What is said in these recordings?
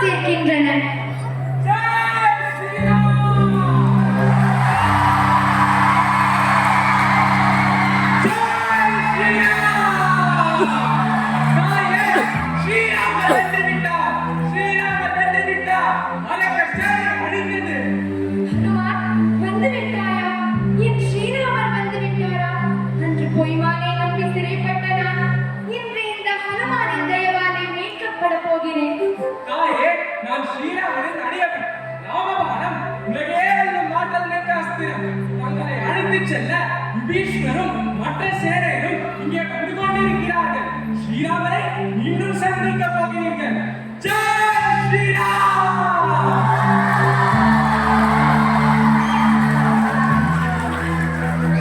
சேர்க்கின்றன. விபீஷ்ணரும் மற்ற சேனையும் இங்கே வந்து கொண்டிருக்கிறார்கள். ஸ்ரீராமரை மீண்டும் சந்திக்க போகிறீர்கள். ஜெய் ஸ்ரீராம்.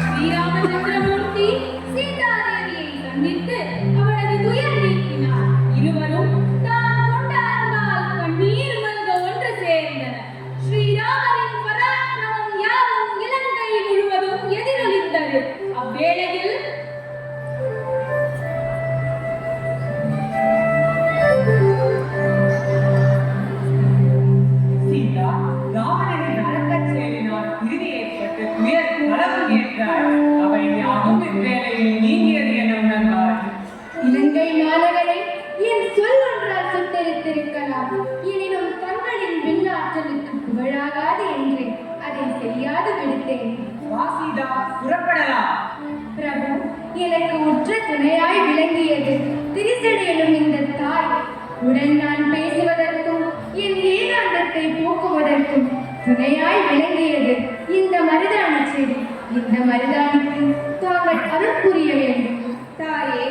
ஸ்ரீராமச்சந்திரமூர்த்தி சீதாதேவியை சந்தித்து அவளது துயர் நீக்கினார். இருவரும் தான் கொண்ட அன்பால் கண்ணீர் மல்க ஒன்று சேர்ந்தனர். ஸ்ரீராமரின் பராக்கிரமம் யாவும் இலங்கை முழுவதும் எதிரொலித்தது. அவ்வேளையில் சீதா ராவணனின் நரகச் செயலினால் பிரிவு ஏற்பட்டு துயர் களவு ஏற்றாள். அவை யாவும் இவ்வேளையில் நீங்கியது என உணர்ந்தாள். இலங்கை மாநகரை என் சொல் ஒன்றால் சுட்டெரித்திருக்கலாம். எனினும் தங்களின் வில்லாற்றலுக்கு புகழாகாது என்று அதை செய்யாது விடுத்தேன். வாசிதா புறப்படலாம். பிரபு, எனக்கு உற்ற துணையாய் விளங்கியது திரிசடையிலும் இந்த தாய். உடன் நான் பேசுவதற்கும் என் ஏகாந்தத்தை போக்குவதற்கும் துணையாய் விளங்கியது இந்த மருதாணி செடி. இந்த மருதாணிக்கு தாங்கள் அருள் புரிய வேண்டும். தாயே,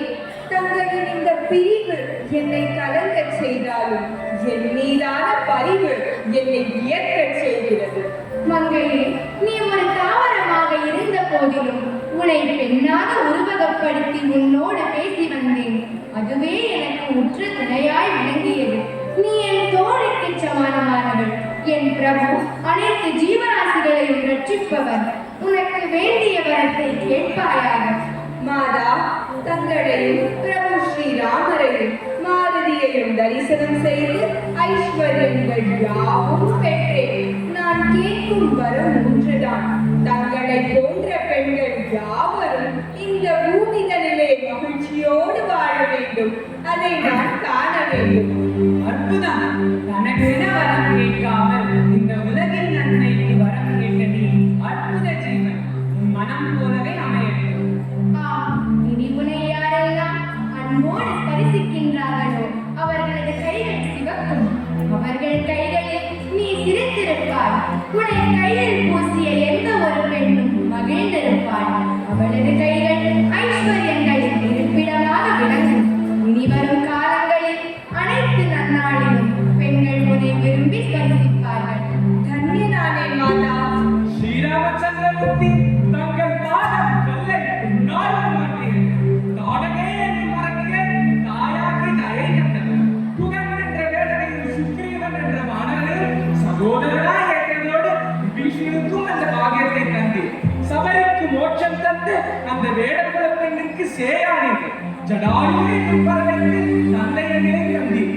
தங்களின் இந்த பிரிவு என்னை கலங்கச் செய்தாலும் என் மீதான பரிவு என்னை வியக்கச் செய்கிறது. மங்கையே, நீ ஒரு தாவரமாக இருந்த போதிலும் உன்னை பெண்ணாக உருவகப்படுத்தி உன்னோடு பேசி வந்தேன். அதுவே எனக்கு உற்ற துணையாய் விளங்கியது. நீ என் தோழிக்கு சமானமானவள். என் பிரபு அனைத்து ஜீவராசிகளையும் ரட்சிப்பவர். உனக்கு வேண்டிய வரத்தை கேட்பாயாக. மாதா, தங்களையும் பிரபு ஸ்ரீராமரையும் மாருதியையும் தரிசனம் செய்து ஐஸ்வர்யங்கள் யாவும் பெற்றேன். நான் கேட்கும் வரம் ஒன்றுதான். தங்களை போன்ற பெண்கள் யாவரும் இந்த பூமிகளிலே மகிழ்ச்சியோடு வாழ வேண்டும். அதை நான் காண வேண்டும். அற்புதம். தனக்கென வரம் கேட்காமல் இந்த உலகின் நன்மைக்கு வரம் கேட்ட நீ அற்புத ஜீவன். உன் மனம் போலவே அமையட்டும். இனி உன்னை யாரெல்லாம் அன்போடு ஸ்பரிசிக்கின்றார்களோ அவர்களது கைகள் சிவக்கும். அவர்கள் கைகளில் நீ சிரித்திருப்பாய். உன்னை கையில் பூசிய எந்த ஒரு பெண்ணும் மகிழ்ந்திருப்பாள். அவளது கைகள் ஐஸ்வர்யங்களின் இருப்பிடமாக விளங்கும். இனி வரும் காலங்களில் அனைத்து நன்னாளிலும் பெண்கள் உன்னை விரும்பி ஸ்பரிசிப்பார்கள். தன்யனானே மாதா. ஸ்ரீராமச்சந்திரமூர்த்தி தங்கள் பாதம் கல்லை நாடு மாட்டீர்கள். தாடகே என்று மறக்க தாயாகி தயை கண்டவர். புகன் என்ற வேடனையில் சுக்ரீவன் என்ற மாணவனையும் சகோதரனாய் ஏற்றதோடு விபீஷணனுக்கும் அந்த பாகியத்தை தந்து சபரிக்கு மோட்சம் தந்து அந்த வேடக்குல பெண்ணுக்கு சேயானீர்கள். ஜடாயு என்னும் பறவைக்கு தந்தையை தந்தீர்கள்.